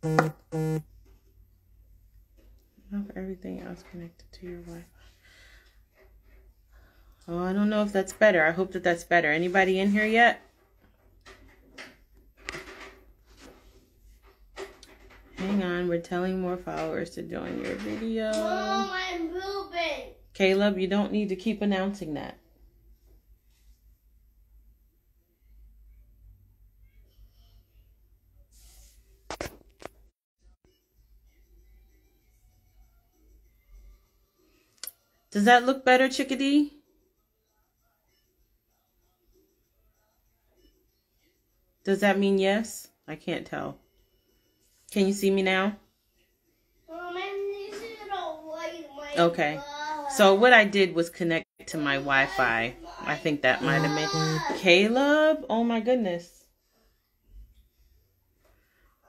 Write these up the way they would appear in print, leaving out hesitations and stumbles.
Not everything else connected to your Wi-Fi. Oh, I don't know if that's better. I hope that that's better. Anybody in here yet? Hang on, we're telling more followers to join your video. Mom, I'm pooping. Caleb, you don't need to keep announcing that. Does that look better, Chickadee? Does that mean yes? I can't tell. Can you see me now? Mom, I need to wipe my Okay. So what I did was connect to my Wi-Fi. I think that might have made... Caleb? Oh my goodness.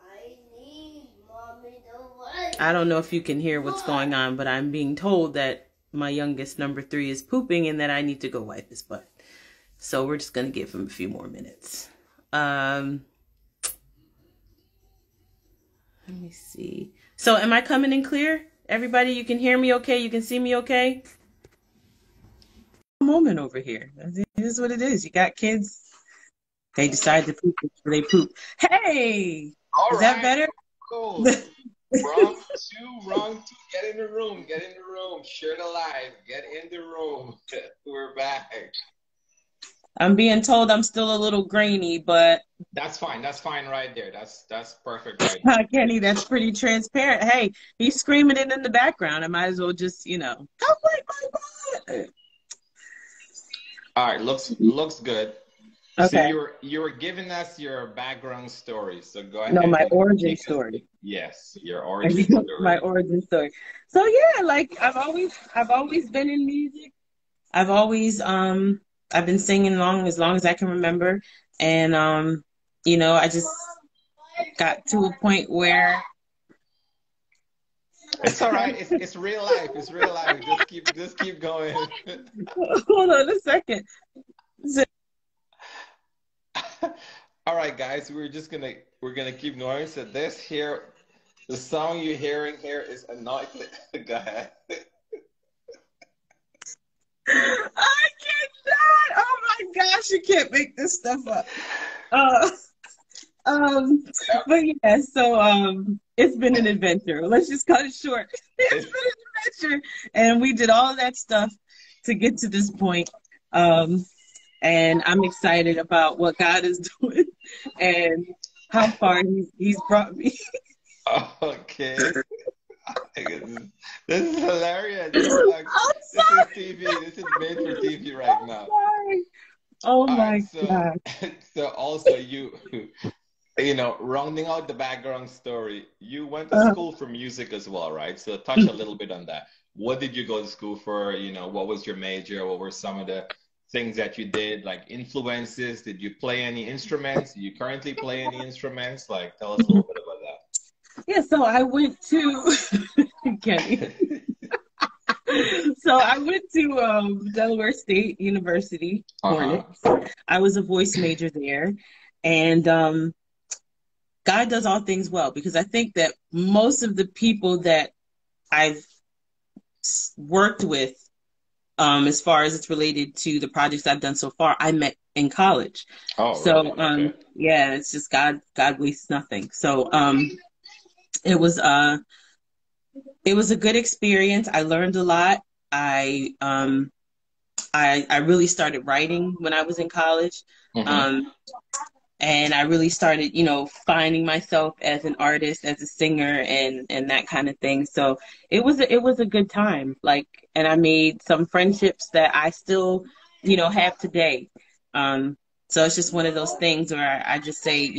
I need Mommy to wipe. I don't know if you can hear what's going on, but I'm being told that my youngest, number 3, is pooping and that I need to go wipe his butt. So we're just going to give him a few more minutes. Let me see. So am I coming in clear? Everybody, you can hear me okay? You can see me okay? Moment over here. It is what it is. You got kids. They decide to poop before they poop. Hey! All is right. that better? Cool. Wrong two. Get in the room. Share the live. Get in the room. We're back. I'm being told I'm still a little grainy, but That's fine. That's fine right there. That's perfect right there. Kenny, that's pretty transparent. Hey, he's screaming it in the background. I might as well just, come like my butt. All right, looks good. Okay. So you were giving us your background story. So go ahead. No, my origin story. Yes, your origin story. My origin story. So yeah, like I've always been in music. I've always I've been singing as long as I can remember. And I just got to a point where it's all right. It's real life. It's real life. Just keep going. Hold on a second. All right, guys, we're gonna keep going. So this here, the song you're hearing here is Anointed. Go ahead. I cannot. Oh my gosh, you can't make this stuff up. But yeah, so it's been an adventure. Let's just cut it short. It's been an adventure, and we did all of that stuff to get to this point. And I'm excited about what God is doing and how far he's brought me. Okay. This is hilarious. This is TV. This is made for TV right now. Oh my God. So also rounding out the background story, you went to school for music as well, right? So touch a little bit on that. What did you go to school for? What was your major? What were some of the things that you did, like influences? Did you play any instruments? Do you currently play any instruments? Like, tell us a little bit about that. Yeah, so I went to Kenny. So I went to Delaware State University, Hornets. I was a voice major there, and God does all things well, because I think that most of the people that I've worked with, as far as it's related to the projects I've done so far, I met in college. Oh, so really? Okay. yeah, it's just God wastes nothing. So it was a good experience. I learned a lot. I really started writing when I was in college. And I really started, finding myself as an artist, as a singer, and that kind of thing. So it was a good time. And I made some friendships that I still, have today. So it's just one of those things where I just say,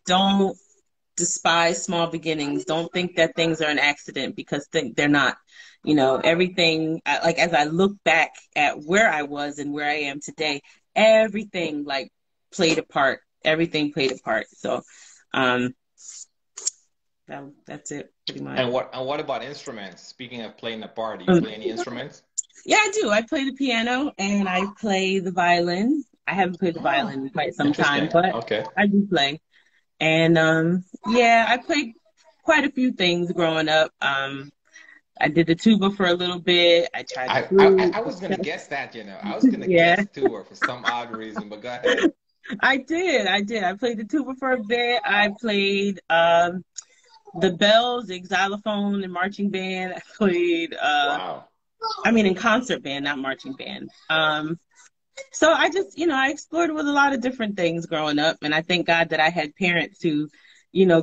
don't despise small beginnings. Don't think that things are an accident, because they're not. Everything, as I look back at where I was and where I am today, everything played a part. Everything played a part. So that's it pretty much. And what about instruments? Speaking of playing a part, do you play any instruments? Yeah, I do. I play the piano and I play the violin. I haven't played the violin in quite some time, but okay. I do play. And yeah, I play quite a few things growing up. I did the tuba for a little bit. I tried the I flute. was gonna guess that, you know. I was gonna Yeah, guess too, or for some odd reason, but go ahead. I did. I did. I played the tuba for a bit. I played the bells, the xylophone, and marching band. I played Wow. I mean in concert band, not marching band. So I just, I explored with a lot of different things growing up, and I thank God that I had parents who,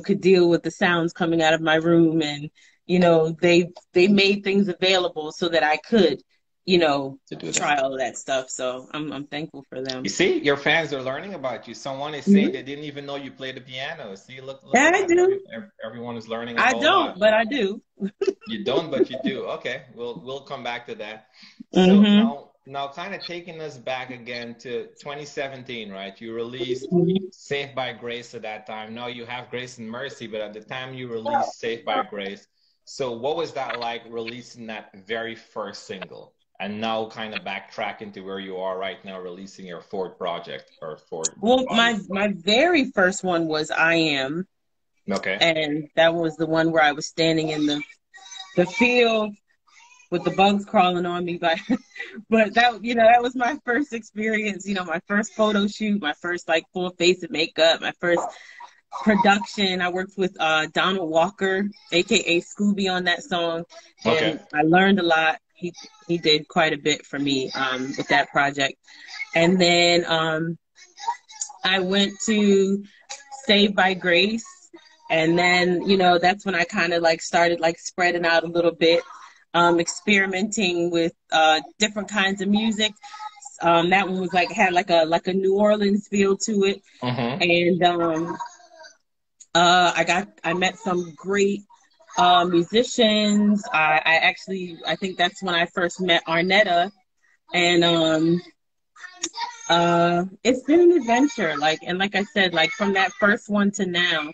could deal with the sounds coming out of my room, and they made things available so that I could, To do try that. all of that stuff. So I'm thankful for You them. see, your fans are learning about you. Someone is saying they Mhm. didn't even know you played the piano. See, look Yeah, at I that. do. Everyone is learning a I whole don't, lot. but I do. You don't, but you do. Okay, we'll come back to that. So Hmm. now kind of taking us back again to 2017, right? You released Hmm. Saved by Grace at that time. Now you have Grace and Mercy, but at the time you released Saved by Grace. So what was that like releasing that very first single? And now kind of backtracking to where you are right now, releasing your fourth project or fourth Well, body. my very first one was I Am, Okay. and that was the one where I was standing in the field with the bugs crawling on me. But that, that was my first experience, my first photo shoot, my first like full face of makeup, my first production. I worked with Donald Walker, aka Scooby, on that song, Okay. and I learned a lot. He did quite a bit for me with that project. And then I went to Saved by Grace. And then, that's when I kind of like started like spreading out a little bit, experimenting with different kinds of music. That one was like had like a New Orleans feel to it. Mm-hmm. And I met some great musicians. I think that's when I first met Arnetta. And it's been an adventure. Like I said, like from that first one to now.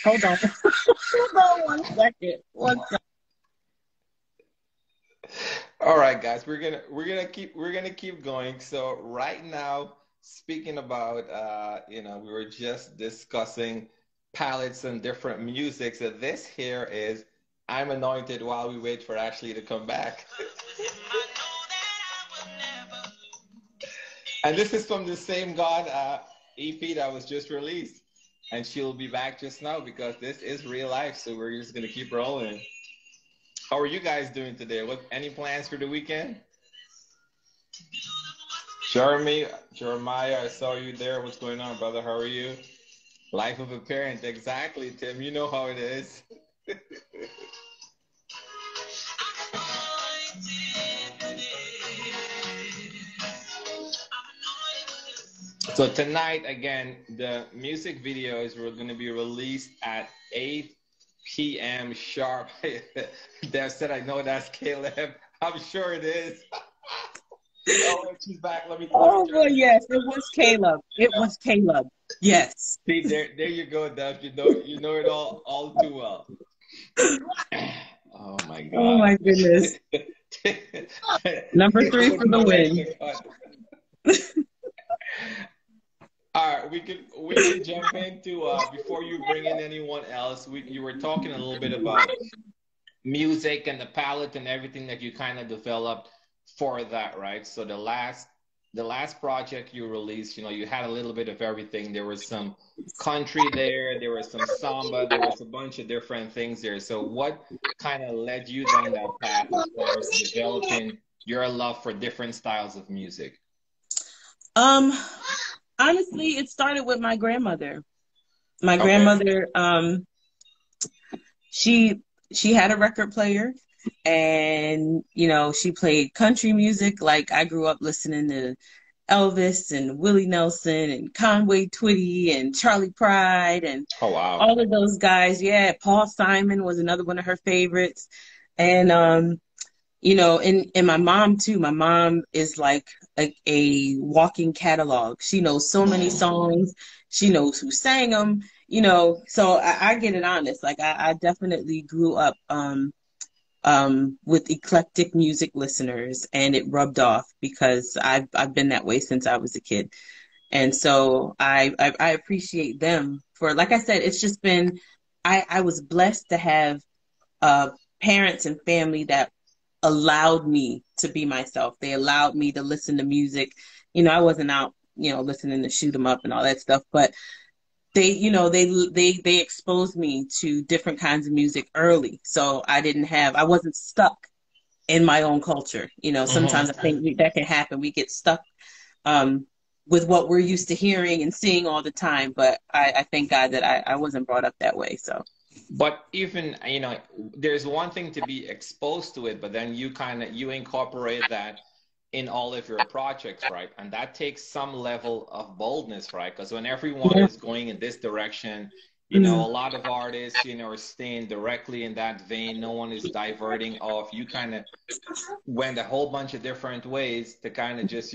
Hold on. Hold on 1 second. One second. All right, guys, we're gonna keep going. So right now, speaking about we were just discussing palettes and different music. So this here is I'm Anointed while we wait for Ashley to come back. And this is from the same God EP that was just released. And she'll be back just now because this is real life. So we're just gonna keep rolling. How are you guys doing today? What any plans for the weekend? Jeremiah, I saw you there. What's going on, brother? How are you? Life of a parent, exactly, Tim. You know how it is. So tonight, again, the music videos were going to be released at 8 p.m. sharp. Dev said, I know that's Caleb. I'm sure it is. Oh, wait, she's back. Let me Oh turn boy, this. yes, it was Caleb. It was Caleb. Yes. See, there you go, Dev. You know it all too well. Oh my Oh God. my goodness. Number three for Put the no win. extra cut. All right, we can jump into before you bring in anyone else. You were talking a little bit about music and the palette and everything that you kind of developed for that, right? So the last project you released, you had a little bit of everything. There was some country there, there was some samba, there was a bunch of different things there. So what kind of led you down that path as far as developing your love for different styles of music? Um, Honestly, it started with my grandmother. My Okay. grandmother, she she had a record player, and she played country music. Like I grew up listening to Elvis and Willie Nelson and Conway Twitty and Charlie Pride and Oh wow. all of those guys. Yeah, Paul Simon was another one of her favorites. And and my mom too. My mom is like a walking catalog. She knows so many songs. She knows who sang them. So I get it honest. Like I definitely grew up with eclectic music listeners, and it rubbed off because I've been that way since I was a kid. And so I appreciate them for, like I said, it's just been I was blessed to have uh, parents and family that allowed me to be myself. They allowed me to listen to music. I wasn't out, listening to shoot 'em up and all that stuff, but they exposed me to different kinds of music early. So I wasn't stuck in my own culture. Sometimes I think that can happen. We get stuck um, with what we're used to hearing and seeing all the time. But I thank God that I wasn't brought up that way. So. But even, there's one thing to be exposed to it, but then you incorporate that in all of your projects, right? And that takes some level of boldness, right? Because when everyone Yeah. is going in this direction, a Mhm. lot of artists, are staying directly in that vein. No one is diverting off. You kind of went a whole bunch of different ways to kind of just,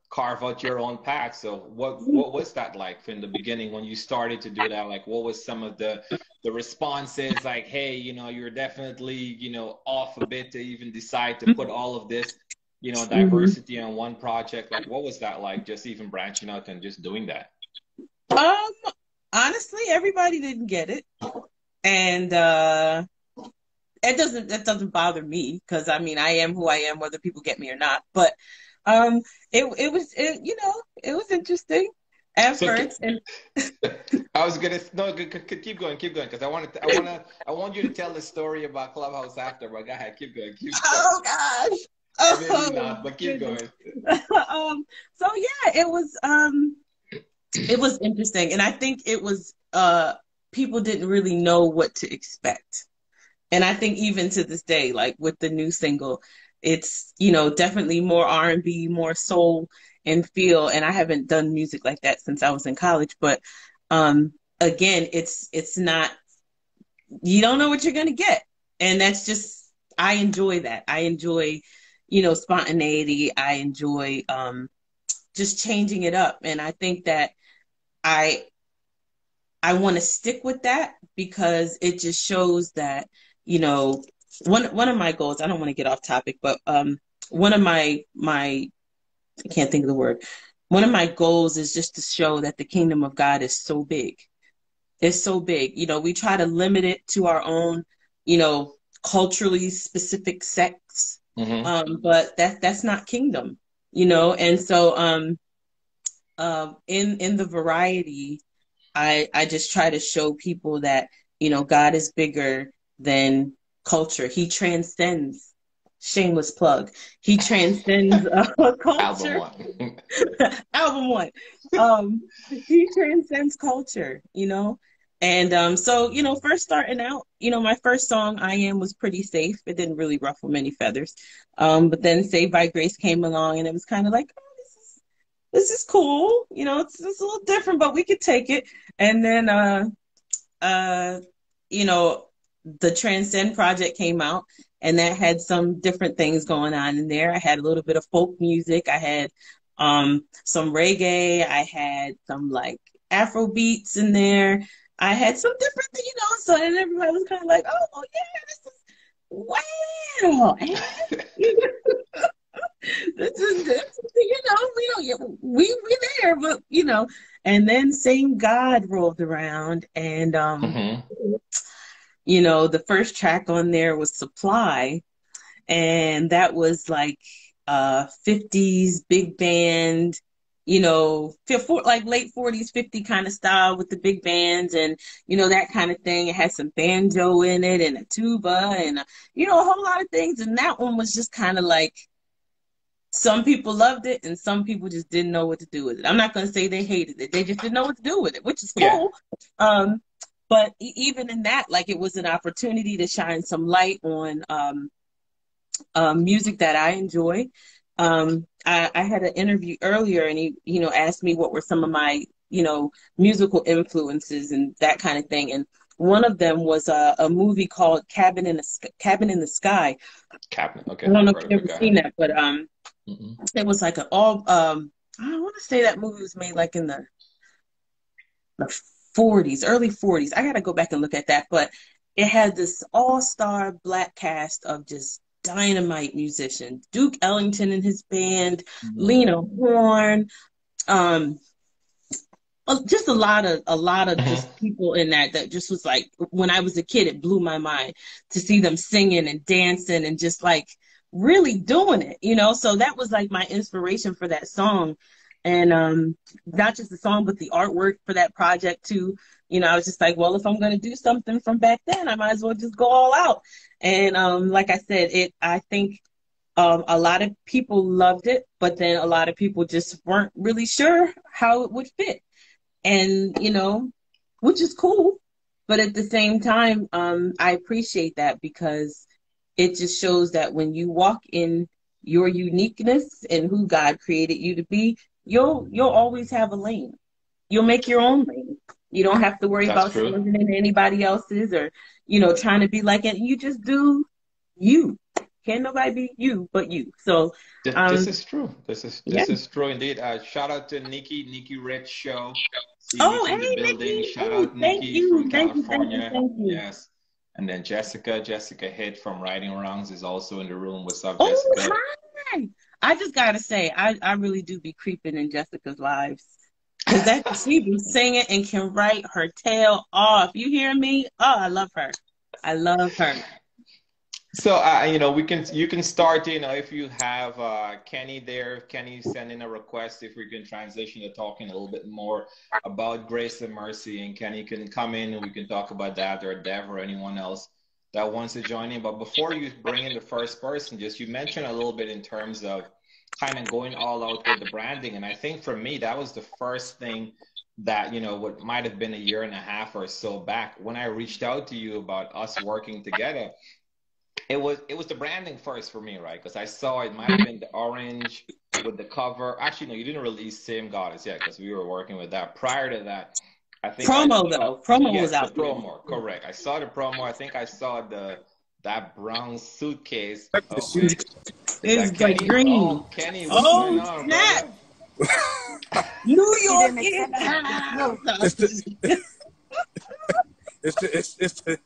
carve out your own path. So what was that like from the beginning when you started to do that? Like what was some of the responses like, hey, you're definitely, off a bit to even decide to put all of this, Mhm. diversity on one project? Like what was that like, just even branching out and just doing that? Um, Honestly, everybody didn't get it, and that doesn't bother me because I mean I am who I am, whether people get me or not. But um, it was interesting at So first, and I was gonna no, keep going, because I want you to tell the story about Clubhouse after. But go ahead, keep going. oh gosh, Or maybe oh not, but keep goodness. going. So yeah, it was interesting, and I think it was people didn't really know what to expect. And I think even to this day, like with the new single, it's, definitely more R&B, more soul and feel. And I haven't done music like that since I was in college. But again, it's not, you don't know what you're gonna get. And that's just, I enjoy that. I enjoy, spontaneity. I enjoy just changing it up. And I think that I I want to stick with that because it just shows that, you know, one of my goals, I don't want to get off topic, but one of my I can't think of the word. One of my goals is just to show that the kingdom of God is so big. It's so big. We try to limit it to our own, you know, culturally specific sects. Hmm. But that's not kingdom, and so in the variety I just try to show people that, God is bigger than culture. He transcends, shameless plug. He transcends Album culture. one. Album one. He transcends culture, And so, first starting out, my first song, I Am, was pretty safe. It didn't really ruffle many feathers. But then Saved by Grace came along and it was kind of like, oh, this is cool. It's a little different, but we could take it. And then uh you know the Transcend project came out and that had some different things going on in there. I had a little bit of folk music. I had some reggae. I had some like Afro beats in there. I had some different, so and everybody was kind of like, oh yeah, this is wow. This is we there, but and then Same God rolled around, and Hmm. the first track on there was Supply, and that was like 50s big band, like late 40s, 50 kind of style with the big bands and that kind of thing. It had some banjo in it and a tuba and a whole lot of things, and that one was just kind of like some people loved it and some people just didn't know what to do with it. I'm not going to say they hated it. They just didn't know what to do with it, which is Yeah. cool. Um, but even in that, like, it was an opportunity to shine some light on music that I enjoy. I had an interview earlier and he, asked me what were some of my, musical influences and that kind of thing. And one of them was a movie called Cabin in the Sky. Cabinet. I Okay, don't know never if heard of you've it. ever Go seen ahead. that, but Hmm. it was like an all I want to say that movie was made like in the 40s, early 40s. I gotta go back and look at that, but it had this all-star black cast of just dynamite musicians. Duke Ellington and his band, Hmm. Lena Horne, um, just a lot of just people in that just was like, when I was a kid, it blew my mind to see them singing and dancing and just like really doing it, you know? So that was like my inspiration for that song. And not just the song, but the artwork for that project too. You know, I was just like, well, if I'm going to do something from back then, I might as well just go all out. And like I said, I think a lot of people loved it, but then a lot of people just weren't really sure how it would fit. And, you know, which is cool. But at the same time, I appreciate that because it just shows that when you walk in your uniqueness and who God created you to be, you'll always have a lane. You'll make your own lane. You don't have to worry That's about true. standing in anybody else's or, you know, trying to be like it. You just do you. Can't nobody be you but you. So, This is true. This is yeah. true indeed. Shout out to Nikki Rich Show. See Oh, Nikki in the hey, building. Nikki. Shout Oh, out thank Nikki you. from Thank you. Thank you. California. Thank you. Yes. And then Jessica Hitt from Wrongs is also in the room. What's up, Oh, Jessica? hi. I just gotta say, I really do be creeping in Jessica's lives. Cause that she be singing and can write her tail off. You hear me? Oh, I love her. I love her. So, you can start, if you have Kenny there, Kenny send in a request if we can transition to talking a little bit more about Grace and Mercy, and Kenny can come in and we can talk about that, or Dev or anyone else that wants to join in. But before you bring in the first person, just you mentioned a little bit in terms of kind of going all out with the branding. And I think for me, that was the first thing that, what might have been a year and a half or so back when I reached out to you about us working together. It was the branding first for me, right? Because I saw it might have been the orange with the cover. Actually, no, you didn't release Same Goddess yet because we were working with that. Prior to that, I think I Promo saw, though. Promo was yes, the out there. promo, correct. I saw the promo. I think I saw that brown suitcase. Like the Okay. suit. Is that It's like Kenny? green. Oh, Kenny, what's going Oh on, snap! brother? New She York didn't in accept the it. house. It's the it's the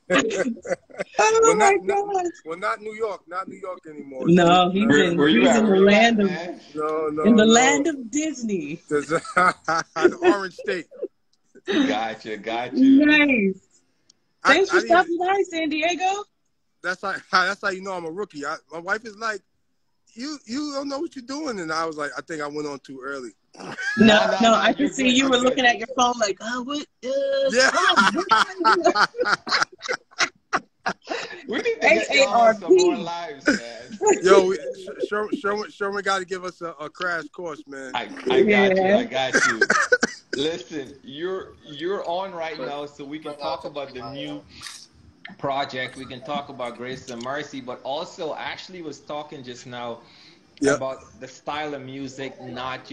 Oh my God. not New York, not New York anymore. See, No, no, Where you he's at? in Where the you at, land of man? no, in no, the no. land of Disney. There's the Orange State. Got you. Nice. Thanks I for didn't even. stopping by, San Diego. That's how you know I'm a rookie. My wife is like, you don't know what you're doing, and I was like, I think I went on too early. No, No, I can you're see good. you You're were looking good. at your phone like, oh, what? Yeah. We need to get y'all on some more AARP. lives, man. Yo, Sherman got to give us a crash course, man. I got you. Yeah. I got you. Listen, you're on right now, so we can talk about the new project. We can talk about Grace and Mercy, but also Ashley was talking just now Yep. about the style of music not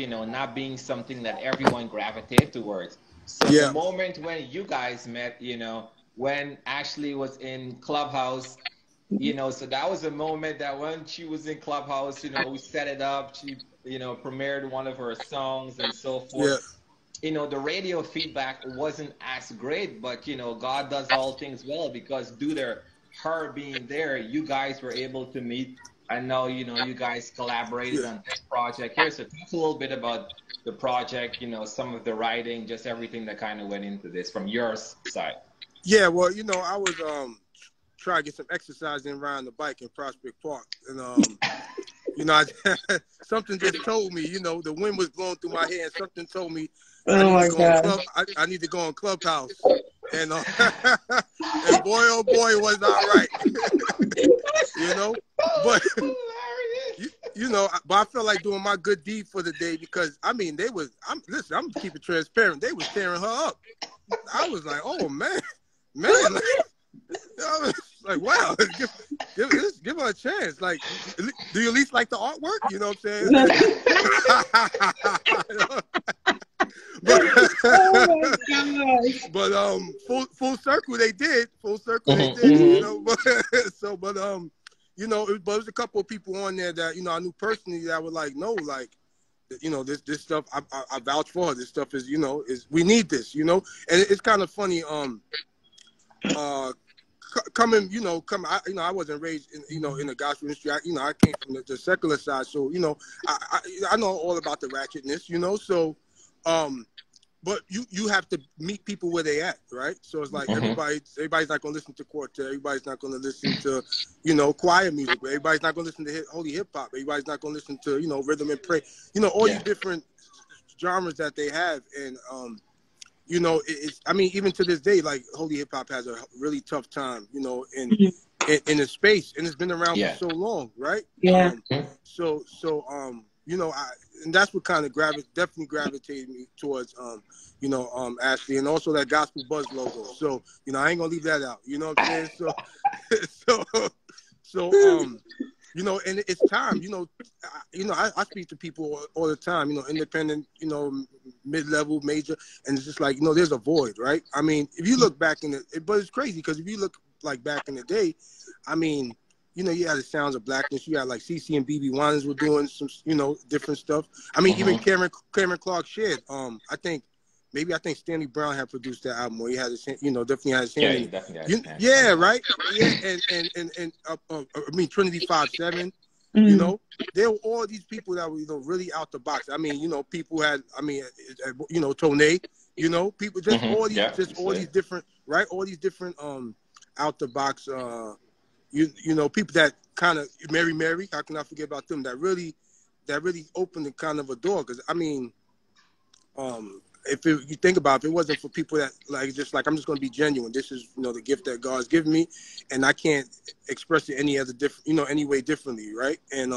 being something that everyone gravitates towards. So the Yeah. moment when you guys met, when Ashley was in Clubhouse, so that was a moment that when she was in Clubhouse, we set it up. She, premiered one of her songs and so Yeah. forth. The radio feedback wasn't as great, but God does all things well because due to her being there, you guys were able to meet. I know, you guys collaborated Yeah. on this project here. So talk a little bit about the project, some of the writing, just everything that kind of went into this from your side. Yeah. Well, I was trying to get some exercise in riding the bike in Prospect Park, and something just told me, the wind was blowing through my hair, and something told me Oh my God. I need to go on Clubhouse, and and boy, oh boy, was I right, but but I felt like doing my good deed for the day because I'm keeping transparent. They was tearing her up. I was like, oh man, like, I was like, wow, give her a chance. Like, do you at least like the artwork? You know what I'm saying? Oh my gosh. But full circle they did. Full circle they did. But it was a couple of people on there that I knew personally that were like, no, like, this stuff I vouch for. This stuff is is we need this, and it's kind of funny. I wasn't raised in in the gospel industry. I came from the secular side, so I know all about the ratchetness, so but you have to meet people where they at, right? So it's like everybody's not gonna listen to quartet, everybody's not gonna listen to, choir music, everybody's not gonna listen to holy hip hop, everybody's not gonna listen to, rhythm and pray, all these different genres that they have, and it's, I mean, even to this day, like Holy Hip Hop has a really tough time, in a space, and it's been around for so long, right? Yeah. And that's what kind of definitely gravitated me towards, Ashley, and also that Gospel Buzz logo. So, I ain't gonna leave that out. You know what I'm saying? And it's time. I speak to people all the time. Independent, mid-level, major, and it's just like, there's a void, right? I mean, if you look back but it's crazy because if you look like back in the day, I mean, you had the Sounds of Blackness. You had like CC and BB Winans were doing some, different stuff. I mean, even Cameron Clark shared. I think Stanley Brown had produced that album, or he had his, definitely had his hand in it. Definitely had his hand. Yeah, right. Yeah, and I mean Trinity 5-7. There were all these people that were, really out the box. I mean, people had, Tone. People just all these different, right? All these different out the box. People that kind of Mary, how can I forget about them? That really opened the kind of a door. Because I mean, you think about it, if it wasn't for people that I'm just going to be genuine. This is the gift that God's given me, and I can't express it any other different any way differently, right? And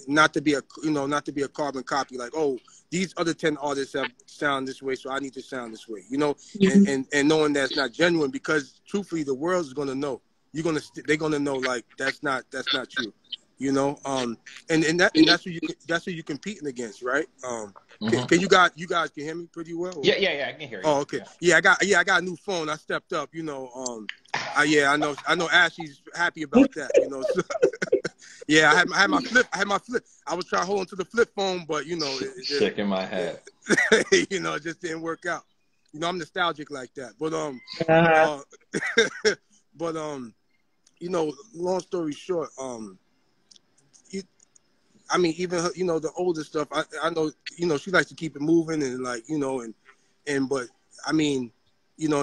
not to be a carbon copy, like, oh, these other 10 artists have sound this way, so I need to sound this way, and knowing that's not genuine, because truthfully the world is going to know. They're gonna know, like, that's not you, and that's who you're competing against, right? Can you guys can hear me pretty well? Or? Yeah, I can hear you. Oh, okay. Yeah, I got a new phone. I stepped up, I know Ashley's happy about that, So, yeah, I had my flip. I was trying to hold on to the flip phone, but shaking my head. It just didn't work out. I'm nostalgic like that, but but long story short, I mean, even her, the older stuff, I know, she likes to keep it moving, and like, but I mean,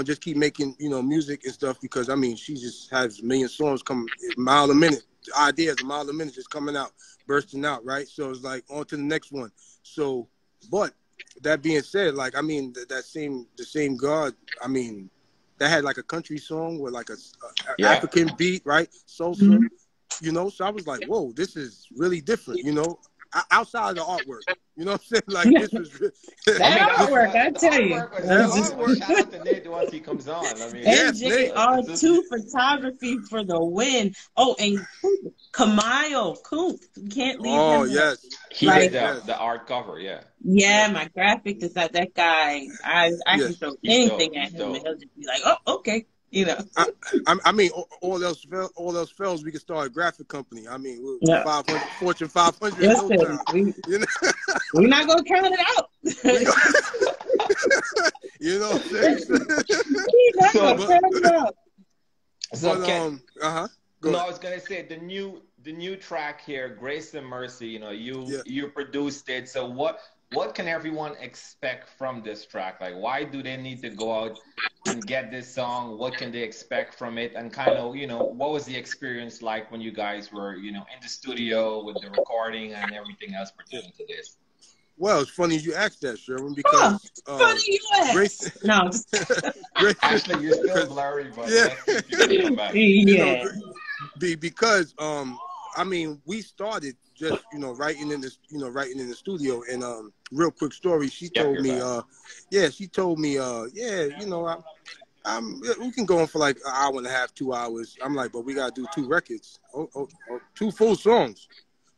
just keep making, music and stuff, because I mean, she just has a million songs come a mile a minute, ideas a mile a minute just coming out, bursting out, right? So it's like on to the next one. So, but that being said, like, I mean, the same God, I mean, that had like a country song with like a African beat, right? Salsa, So I was like, whoa, this is really different, outside of the artwork. You know what I'm saying? Like, this was that artwork, I tell you. Shout out to Nate once he comes on. I mean, NJ R2 photography for the win. Oh, and Kamayo Coop. You can't leave him. Oh, yes. He did the art cover, Yeah, my graphic is like that guy. I can throw anything at him, and he'll just be like, "Oh, okay." I mean, all else fails, we can start a graphic company. I mean, Fortune 500. Listen, we're not gonna count it out. You know what I'm saying? I was gonna say the new track here, Grace and Mercy. You produced it. So what can everyone expect from this track? Like, why do they need to go out and get this song? What can they expect from it? And kind of, what was the experience like when you guys were, in the studio with the recording and everything else pertaining to this? Well, it's funny you asked that, Sherwin, because funny you asked. Grace, no, Actually, you're still blurry, but let's see if you can come back. Because I mean, we started just writing in the studio, and real quick story. She told me, we can go on for like an hour and a half, 2 hours. I'm like, but we gotta do 2 records, 2 full songs.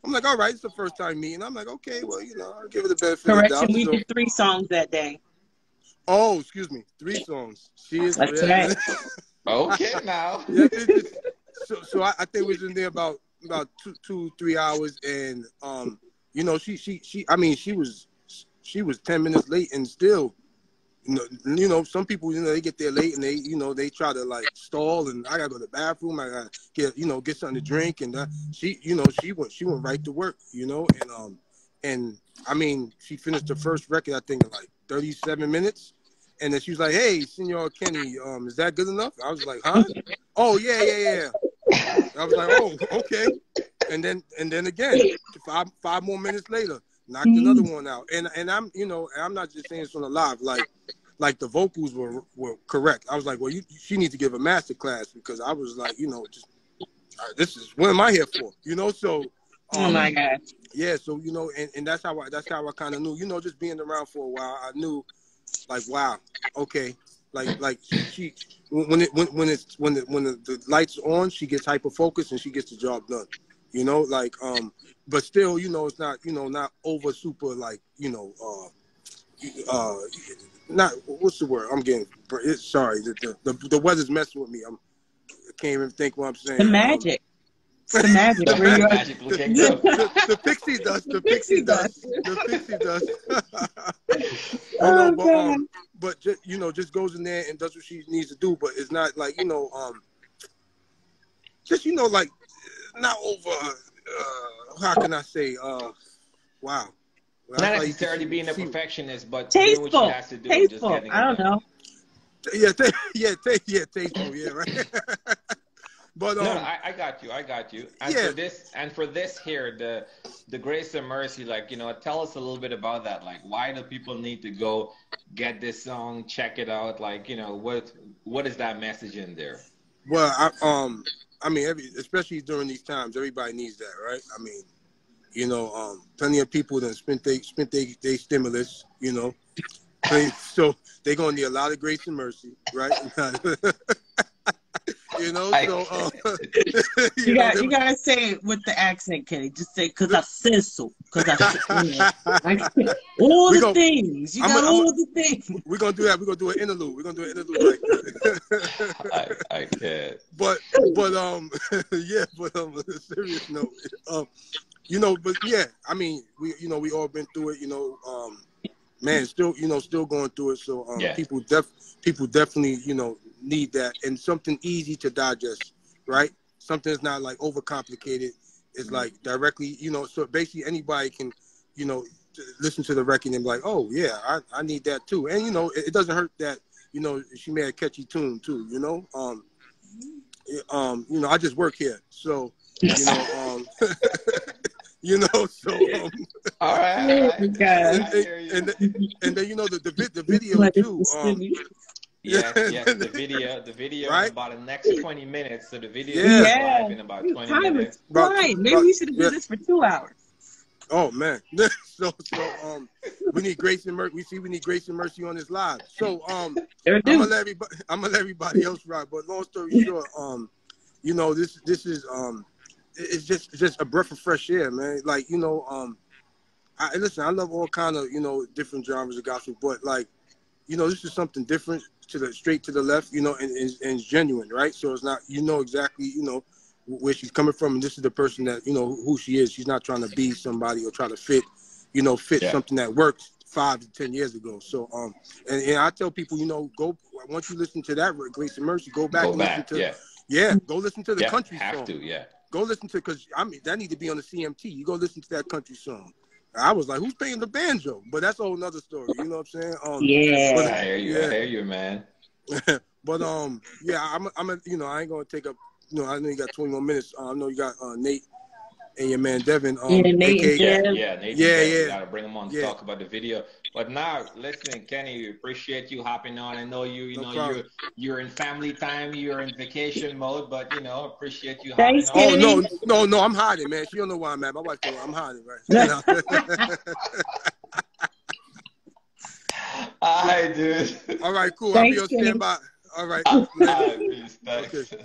I'm like, all right, it's the first time meeting. I'm like, okay, well, I'll give it the benefit of the doubt. Correction, we did 3 songs that day. Oh, excuse me, 3 songs. That's right. Okay, now. So I think we was in there about 2-3 hours, and she was 10 minutes late, and still, some people, they get there late, and they try to like stall, and I gotta go to the bathroom, I gotta get something to drink, and she went right to work, and I mean, she finished the first record, I think, in like 37 minutes. And then she was like, "Hey, Senor Kenny, is that good enough?" I was like, "Huh? Oh yeah." I was like, "Oh, okay." And then again, five more minutes later, knocked another one out. And I'm, I'm not just saying this on the live, like the vocals were correct. I was like, well, she needs to give a master class, because I was like, just this is, what am I here for? So Oh my gosh. yeah, so and that's how I kind of knew, just being around for a while, I knew, like, wow, okay, like she when the lights on, she gets hyper focused and she gets the job done, like but still, it's not, not over super, like, uh not, what's the word I'm getting, sorry, the weather's messing with me, I can't even think what I'm The saying. magic. It's the magic. The, Where The you're magic looking good. the pixie dust, pixie dust. the pixie dust. Oh god. But just goes in there and does what she needs to do. But it's not like, just, like, not over. How can I say? Wow. Well, Not that's how you necessarily can being a see. perfectionist, but doing what she Tasteful. has to do and just Tasteful. getting I it don't done. know. Yeah, tasteful. Yeah, right. But No, I got you. And yeah. for this here, the Grace and Mercy, like, tell us a little bit about that. Like, why do people need to go get this song, check it out? Like, what is that message in there? Well, I mean, especially during these times, everybody needs that, right? I mean, plenty of people that spent they stimulus, so they're gonna need a lot of grace and mercy, right? So You gotta say it with the accent, Kenny. Just say, "Cause I said so." Cause I said, all the things. You got all the things. We're gonna do that. We're gonna do an interlude. We're gonna do an interlude like that. I can't. But yeah. But on a serious note, but yeah. I mean, we all been through it. Man, still going through it. So Yeah. people definitely need that, and something easy to digest, right? Something that's not like overcomplicated. It's like directly, so basically anybody can, listen to the record and be like, oh yeah, I need that too. And it doesn't hurt that, she made a catchy tune too, I just work here. So, so all right. and then the video too. Yes, the video right? in about the next 20 minutes. So the video Yeah. is live in about 20 Time minutes. is flying. Maybe we should do this for 2 hours. Oh man. so we need grace and mercy. We need grace and mercy on this live. So I'm gonna let everybody else rock. But long story short, this is it's just a breath of fresh air, man. Like, listen, I love all kind of, different genres of gospel, but like, this is something different, straight to the left, and it's genuine, right? So it's not, exactly, where she's coming from, and this is the person that, who she is. She's not trying to be somebody or try to fit something that worked 5 to 10 years ago. So and I tell people, go, once you listen to that Grace and Mercy, go back. Listen to go listen to the country song. Go listen to, because that need to be on the CMT. You go listen to that country song. I was like, who's paying the banjo? But that's a whole nother story. You know what I'm saying? Yeah. I hear you, man. But yeah, I ain't gonna take up. I know you got 20 more minutes. I know you got Nate and your man Devin. Nate and Dev. Nate. You gotta bring them on to talk about the video. But now, listen, Kenny, we appreciate you hopping on. I know you're in family time, you're in vacation mode, but appreciate you hopping on. Oh no, I'm hiding, man. She don't know where I'm at. My wife, I'm hiding, right? All right, dude. All right, cool. I'll be on standby. All right. Peace. Thanks. Okay.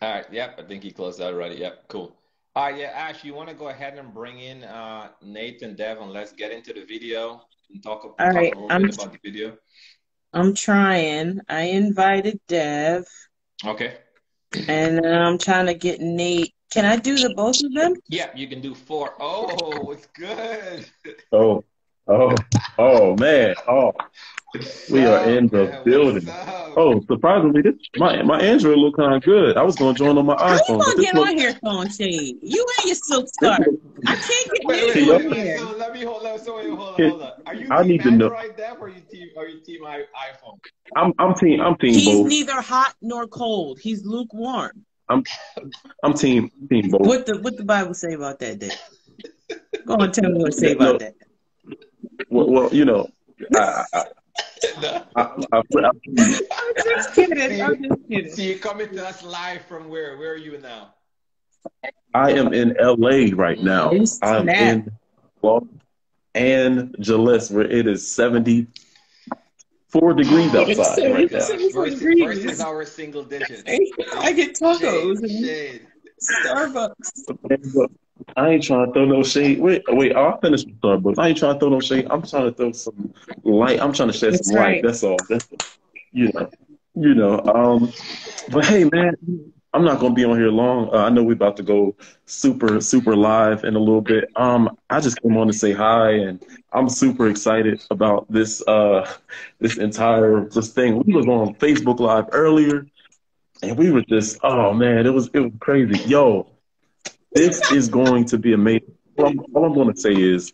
All right. Yep. I think he closed out already. Yep. Cool. All right. Yeah. Ash, you want to go ahead and bring in Nate and Dev, and let's get into the video and talk a little bit about the video. I'm trying. I invited Dev. Okay. And I'm trying to get Nate. Can I do the both of them? Yeah, you can do 4. Oh, it's good. Oh, Oh, oh man. Oh, What's we are in up, the man? What's building. up? Oh, surprisingly, my Android look kind of good. I was going to join on my How you iPhone, but gonna get on here throwing shade? You and your silk this scarf. look. I can't get Wait, near wait, you Yo, on wait, wait. here. So let me hold on. So wait, hold on. Are you I team need to know. Android Dev or iPhone? I'm team He's both. neither hot nor cold. He's lukewarm. I'm I'm team both. What the Bible say about that, Dick? Go on, tell me what it say about No, that. well, I I No. I I'm just kidding. See, I'm just kidding. see, you coming to us live from where? Where are you now? I am in LA right now. Oh I'm snap! in Los Angeles where it is 74 degrees Oh It's outside my right now. 74 versus degrees. our single digits. I get Shade, tacos and shade. Starbucks. Look, I ain't trying to throw no shade. Wait, I'll finish with Starbucks. I ain't trying to throw no shade. I'm trying to throw some light. I'm trying to shed some That's light. right. That's all. You know, you know. But hey, man, I'm not gonna be on here long. I know we're about to go super live in a little bit. I just came on to say hi, and I'm super excited about this entire this thing. We was on Facebook Live earlier, and we were just, oh man, it was crazy. Yo, this is going to be amazing. All I'm going to say is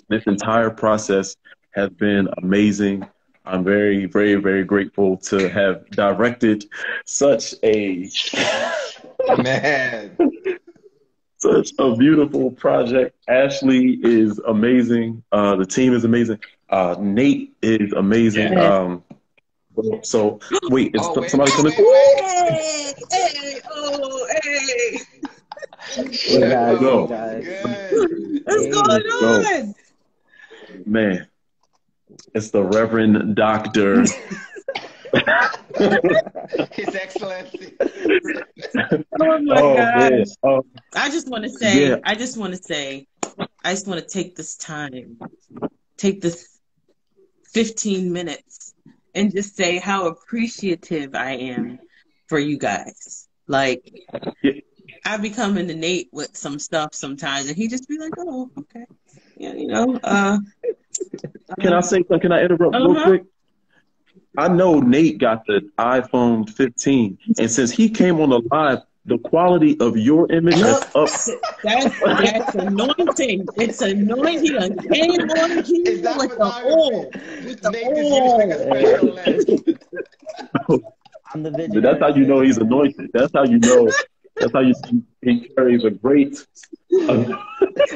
this entire process has been amazing. I'm very grateful to have directed such a Man. such a beautiful project. Ashley is amazing. The team is amazing. Nate is amazing. Yeah. Yes. So wait, is Oh, wait, somebody wait, finished? wait, wait. Hey, hey, oh, hey. Hey Let's guys, hey Shefo, go. what's guys. good? What's Hey, going Let's go, on? man. It's the Reverend Doctor. His Excellency. Oh my Oh man. gosh. I just want to Yeah. say, I just want to say, I just want to take this time, take this 15 minutes and just say how appreciative I am for you guys. Like, Yeah. I be coming to Nate with some stuff sometimes, and he just be like, "Oh, okay, yeah, Can I say something? Can I interrupt real uh-huh." quick? I know Nate got the iPhone 15, and since he came on the live, the quality of your image has Look, up. that's anointing. It's anointing. He done came on Is here that with the photography? oil, with the Nate is using a oil. special hey, lens. I'm the That's how you visionary know here, he's man. anointed. That's how you know. That's how you he carries a great.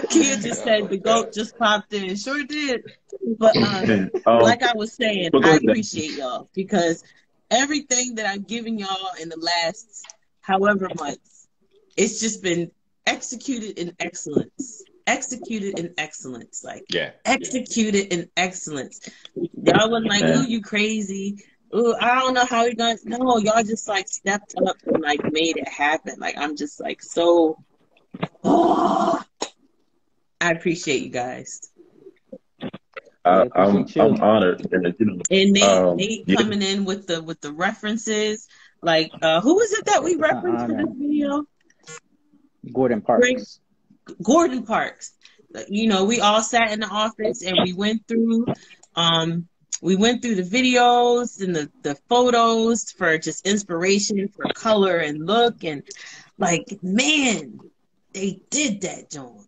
Kia just said Oh, the God. goat just popped in. Sure did. But um, like I was saying, but go I ahead. appreciate y'all because everything that I've given y'all in the last however months, it's just been executed in excellence. Executed in excellence. Like Yeah. executed in excellence. Y'all wasn't like, ooh, Man. you crazy. Ooh, I don't know how you gonna no, y'all just like stepped up and like made it happen. Like I'm just like so I appreciate you guys. We I'm appreciate I'm you. honored, and And Nate yeah. coming in with the references. Like who was it that we It's an referenced for this honor. video? Gordon Greg Parks. Gordon Parks. We all sat in the office and um we went through the videos and the photos for just inspiration for color and look and like man, they did that, John.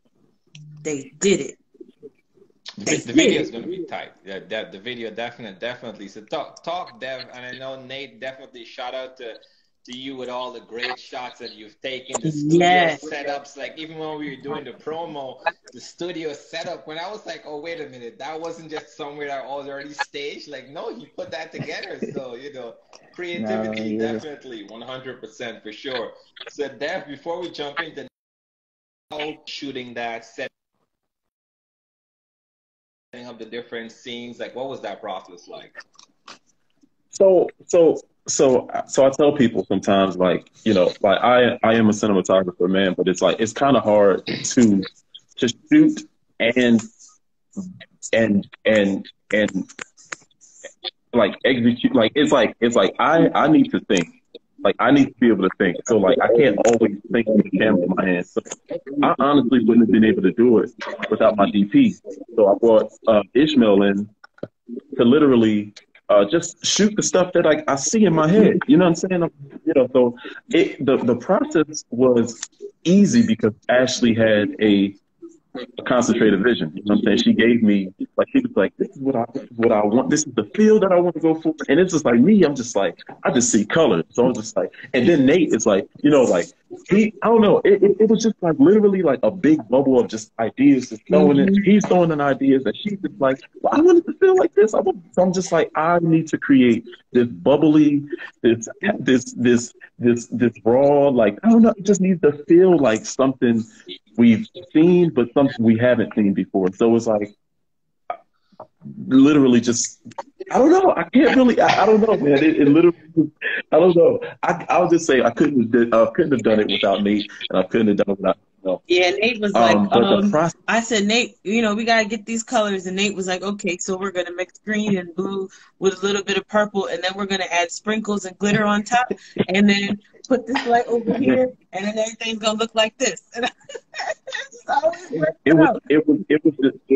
They did it. They The did video is it. going to be tight. Yeah, the video definitely. So talk, Dev, and I know Nate definitely shout out to you with all the great shots that you've taken, the studio Yes. setups. Like even when we were doing the promo, the studio setup. When I was like, oh wait a minute, that wasn't just somewhere that was already staged. Like no, he put that together. So No, creativity yeah. definitely 100% for sure. So Dev, before we jump into how shooting that set up the different scenes? Like, what was that process like? So I tell people sometimes, like, like I am a cinematographer, man, but it's like it's kind of hard to shoot and and like execute. Like it's like I need to think. Like I need to be able to think. So like I can't always think with the camera in my hand. So I honestly wouldn't have been able to do it without my DP. So I brought Ishmael in to literally just shoot the stuff that I see in my head. You know what I'm saying? So the process was easy because Ashley had a concentrated vision. You know what I'm saying? She gave me like she was like, this is what I want. This is the field that I want to go for. And it's just like me, I'm just like, I just see colors. So I'm just like, and then Nate is like, like I don't know. It was just like literally like a big bubble of just ideas just throwing it. He's throwing in ideas and she's just like, well, I want it to feel like this. So I'm just like, I need to create this bubbly, this raw, like, I don't know, it just needs to feel like something we've seen, but something we haven't seen before. So it's like literally just, I don't know. I can't really, I don't know, man. It literally, I don't know. I'll just say I couldn't have done it without Nate, and I couldn't have done it without. Yeah, Nate was like, but the process. I said, Nate, we got to get these colors. And Nate was like, okay, so we're going to mix green and blue with a little bit of purple. And then we're going to add sprinkles and glitter on top. And then put this light over here. And then everything's going to look like this. And it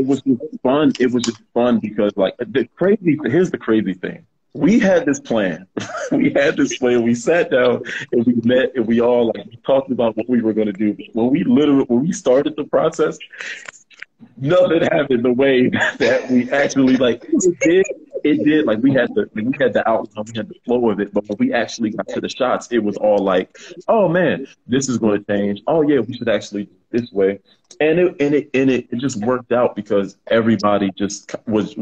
was just fun. It was just fun because like here's the crazy thing. We had this plan. We had this plan. We sat down and we met and we all like we talked about what we were going to do. When we started the process, nothing happened the way that we actually like it did like we had the outline, we had the flow of it, but when we actually got to the shots, it was all like, oh man, this is going to change. Oh yeah, we should actually do it this way. And it just worked out because everybody just was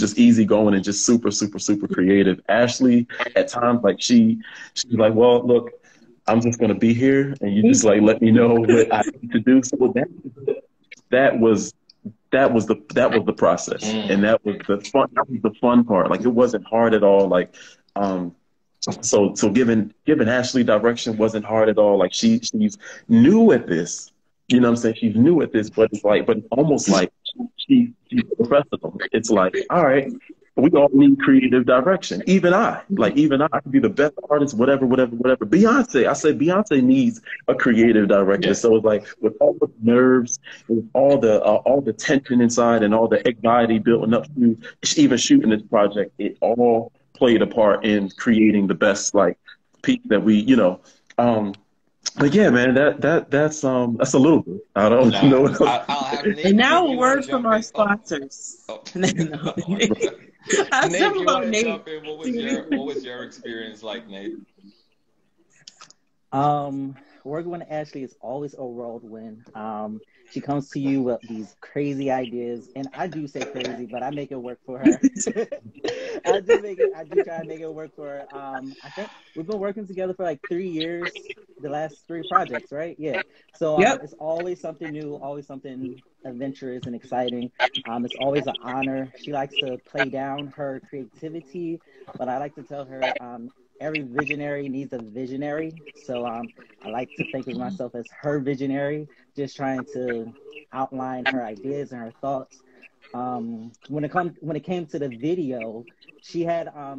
just easy going and just super, super, super creative. Ashley at times like she's like, well, look, I'm just gonna be here and you just like let me know what I need to do. So that was the process, and that was the fun part. Like it wasn't hard at all. Like so giving Ashley direction wasn't hard at all. Like she's new at this. You know what I'm saying? She's new at this, but it's almost like she's professional. It's like, all right, we all need creative direction. Even I could be the best artist, whatever. Beyonce, I said Beyonce needs a creative director. Yeah. So it's like with all the nerves, with all the tension inside and all the anxiety building up to even shooting this project, it all played a part in creating the best like piece that we, but yeah, man, that's a little bit. I don't know. I'll have Nate, and now a word from our sponsors. Oh. Nate, you want to jump in? What was your experience like, Nate? Working with Ashley is always a whirlwind. She comes to you with these crazy ideas, and I do say crazy, but I make it work for her. I do try to make it work for her. I think we've been working together for like 3 years, the last 3 projects, right? Yeah. So It's always something new, always something adventurous and exciting. It's always an honor. She likes to play down her creativity, but I like to tell her every visionary needs a visionary. So I like to think of myself as her visionary, just trying to outline her ideas and her thoughts. When it came to the video, she had a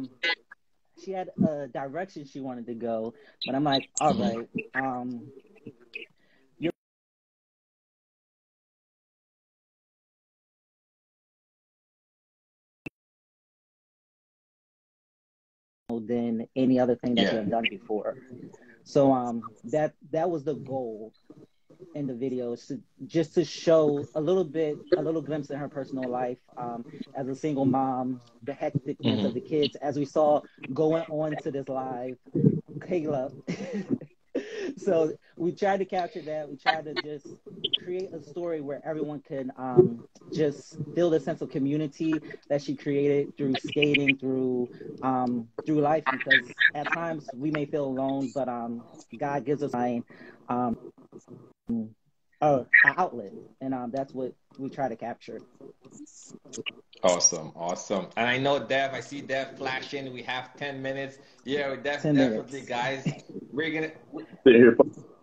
direction she wanted to go, but I'm like, all right, than any other thing that you have done before. So that was the goal in the video, just to show a little glimpse in her personal life as a single mom, the hecticness of the kids, as we saw going on to this live, Caleb. So we tried to capture that. We tried to just create a story where everyone can just feel the sense of community that she created through skating, through life, because at times we may feel alone, but God gives us an outlet, and that's what we try to capture. Awesome. And I know I see Dev flashing. We have 10 minutes. Yeah, definitely, guys. We're gonna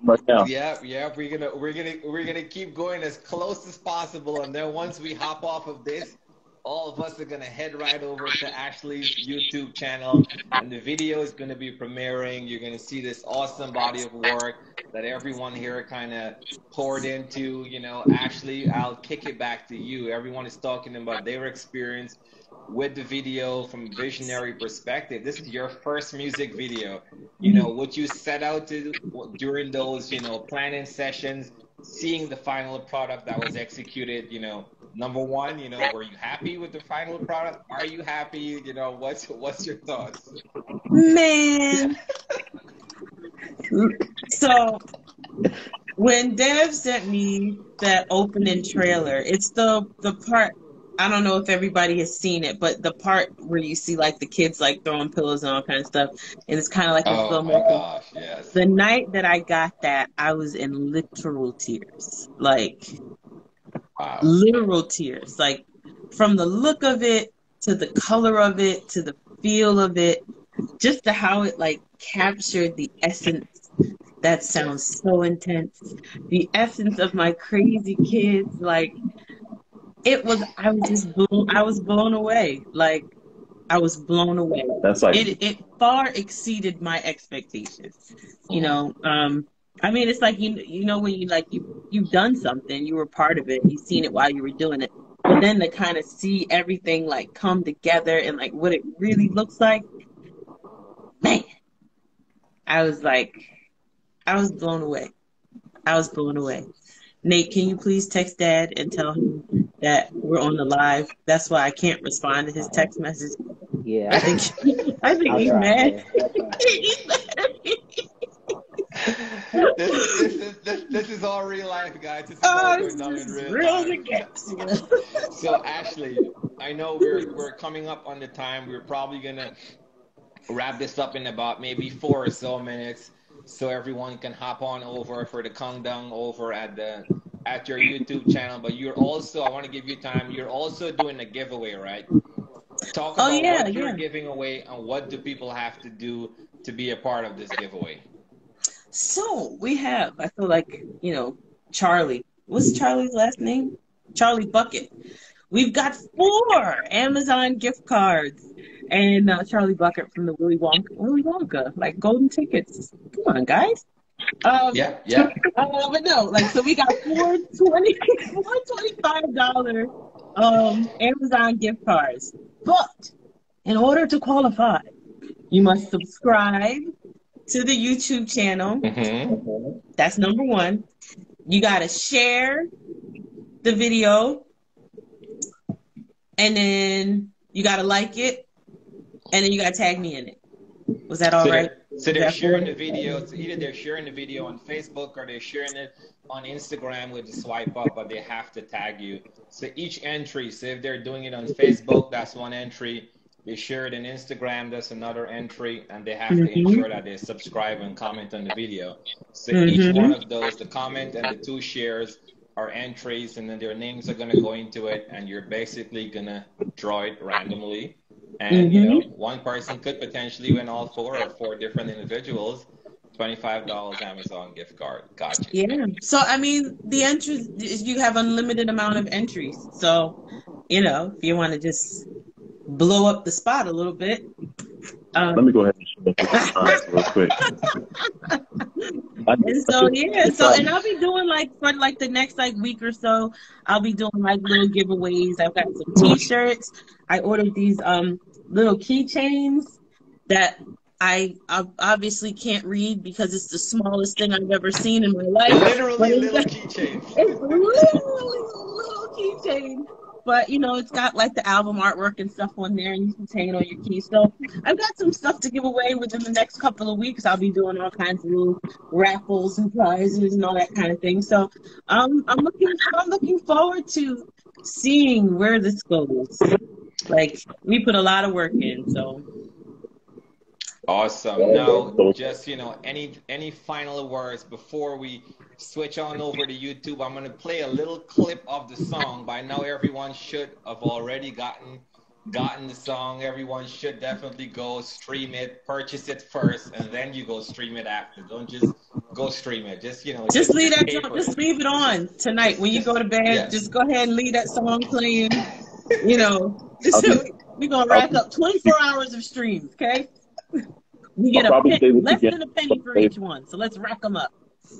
right now. Yeah. We're gonna keep going as close as possible, and then once we hop off of this, all of us are gonna head right over to Ashley's YouTube channel, and the video is gonna be premiering. You're gonna see this awesome body of work that everyone here kind of poured into. You know, Ashley, I'll kick it back to you. Everyone is talking about their experience with the video from visionary perspective. This is your first music video. You know, what you set out to during those, you know, planning sessions, seeing the final product that was executed, you know, number one, you know, were you happy with the final product? Are you happy? You know, what's your thoughts? Man. So when Dev sent me that opening trailer, it's the part, I don't know if everybody has seen it, but the part where you see like the kids like throwing pillows and all kind of stuff, and it's kind of like a Oh slow my motion. gosh, yes. The night that I got that, I was in literal tears, like Wow. literal tears, like from the look of it to the color of it to the feel of it, just to how it like captured the essence. That sounds so intense. The essence of my crazy kids, like I was blown away. Like I was blown away. That's like It far exceeded my expectations. You know, I mean, it's like you know when you've done something, you were part of it, you've seen it while you were doing it, but then to kind of see everything like come together and like what it really looks like, man, I was blown away. I was blown away. Nate, can you please text Dad and tell him that we're on the live? That's why I can't respond to his text message. Yeah. I think I'll he's try, mad. yeah. He's mad at me. This is all real life, guys. This is all going on in real real time. gets. So Ashley, I know we're coming up on the time. We're probably gonna wrap this up in about maybe 4 or so minutes, so everyone can hop on over for the countdown over at your YouTube channel. But you're also, I want to give you time. You're also doing a giveaway, right? Talk about what you're giving away and what do people have to do to be a part of this giveaway. So we have, I feel like, you know, Charlie. What's Charlie's last name? Charlie Bucket. We've got 4 Amazon gift cards. And Charlie Bucket from the Willy Wonka, like golden tickets. Come on, guys. Yeah. But no, like, so we got four $25 Amazon gift cards. But in order to qualify, you must subscribe to the YouTube channel. Mm-hmm. That's number 1. You got to share the video. And then you got to like it. And then you got to tag me in it. Was that all right? So they're sharing the video. So either they're sharing the video on Facebook or they're sharing it on Instagram with the swipe up, but they have to tag you. So each entry, so if they're doing it on Facebook, that's one entry. They share it on Instagram, that's another entry, and they have to ensure that they subscribe and comment on the video. So each one of those, the comment and the 2 shares are entries, and then their names are going to go into it, and you're basically going to draw it randomly. And, you know, one person could potentially win all 4 or 4 different individuals, $25 Amazon gift card. Gotcha. Yeah. So, I mean, the entries, you have unlimited amount of entries. So, you know, if you want to just blow up the spot a little bit. Let me go ahead and show this real quick. And so, yeah. So, and I'll be doing like, for like the next like week or so, I'll be doing like little giveaways. I've got some t-shirts. I ordered these little keychains that I obviously can't read because it's the smallest thing I've ever seen in my life. Literally little keychains. It's literally a little keychain. But, you know, it's got like the album artwork and stuff on there, and you can hang it on your key. So I've got some stuff to give away within the next couple of weeks. I'll be doing all kinds of little raffles and prizes and all that kind of thing. So I'm looking forward to seeing where this goes. Like, we put a lot of work in, so. Awesome. Now, just, you know, any final words before we switch on over to YouTube? I'm going to play a little clip of the song. By now, everyone should have already gotten the song. Everyone should definitely go stream it, purchase it first, and then you go stream it after. Don't just go stream it. Just, you know, just leave it on tonight when you go to bed. Yes. Just go ahead and leave that song playing. You know, I'll, so we're gonna I'll, rack up 24 hours of streams, okay? We I'll get probably say this less again. than a penny for each one, so let's rack them up.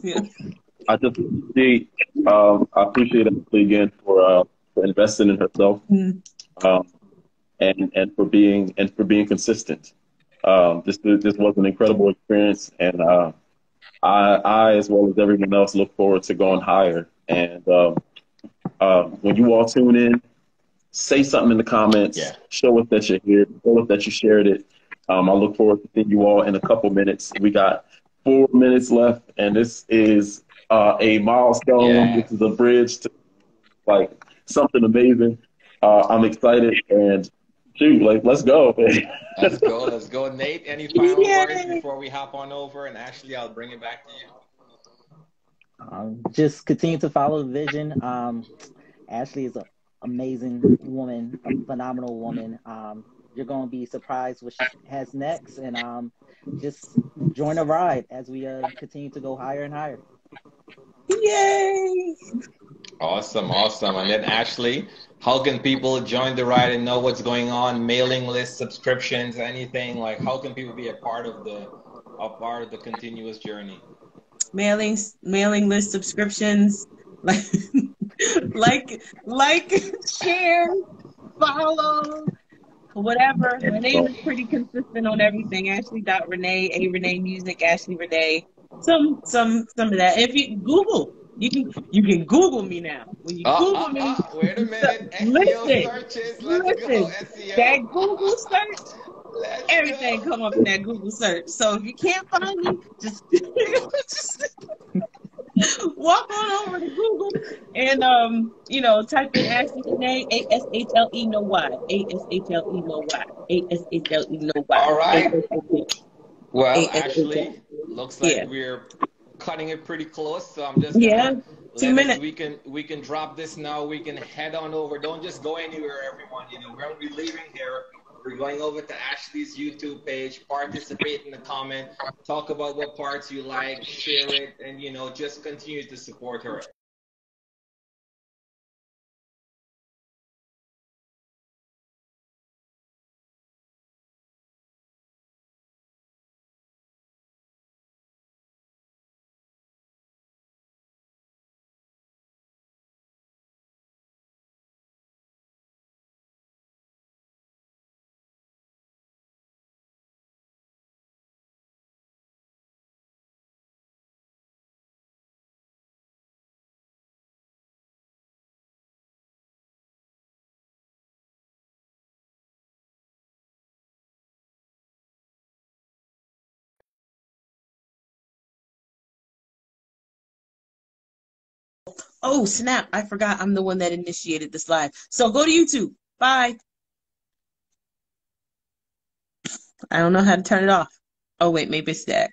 Yeah. I just appreciate, I appreciate Ashley again for investing in herself, Mm. um, and for being consistent. This was an incredible experience, and I as well as everyone else look forward to going higher. And when you all tune in, say something in the comments, Yeah. show us that you're here, show us that you shared it. I look forward to seeing you all in a couple minutes. We got 4 minutes left, and this is a milestone. Yeah. This is a bridge to like something amazing. I'm excited, and shoot, like let's go. Let's go. Let's go. Nate, any final words Yay! before we hop on over? And Ashley, I'll bring it back to you. Just continue to follow the vision. Ashley is an amazing woman, a phenomenal woman. You're going to be surprised what she has next, and just join the ride as we continue to go higher and higher. Yay! Awesome, awesome. And then Ashley, how can people join the ride and know what's going on? Mailing list, subscriptions, anything like how can people be a part of the continuous journey? Mailing list subscriptions, like share, follow, whatever. My name is pretty consistent on everything. Ashley.Renee, A Renee Music, Ashley Renee. Some of that. If you Google, you can Google me now. When you Google me, Wait a minute. SEO listen, searches. Let's go, listen. That SEO. Google search, Let's everything go. come up in that Google search. So if you can't find me, just just walk on over to Google and type in Ashley Renee, ASHLE no Y, ASHLE no Y, ASHLE no All Y, right. Well, ASHLE. Ashley, looks like Yeah, we're cutting it pretty close, so I'm just yeah. gonna Two let us minutes. we can drop this now. We can head on over. Don't just go anywhere, everyone. We're gonna be leaving here. We're going over to Ashley's YouTube page, participate in the comment, talk about what parts you like, share it, and just continue to support her. Oh, snap. I forgot I'm the one that initiated this live. So go to YouTube. Bye. I don't know how to turn it off. Oh, wait, maybe it's that.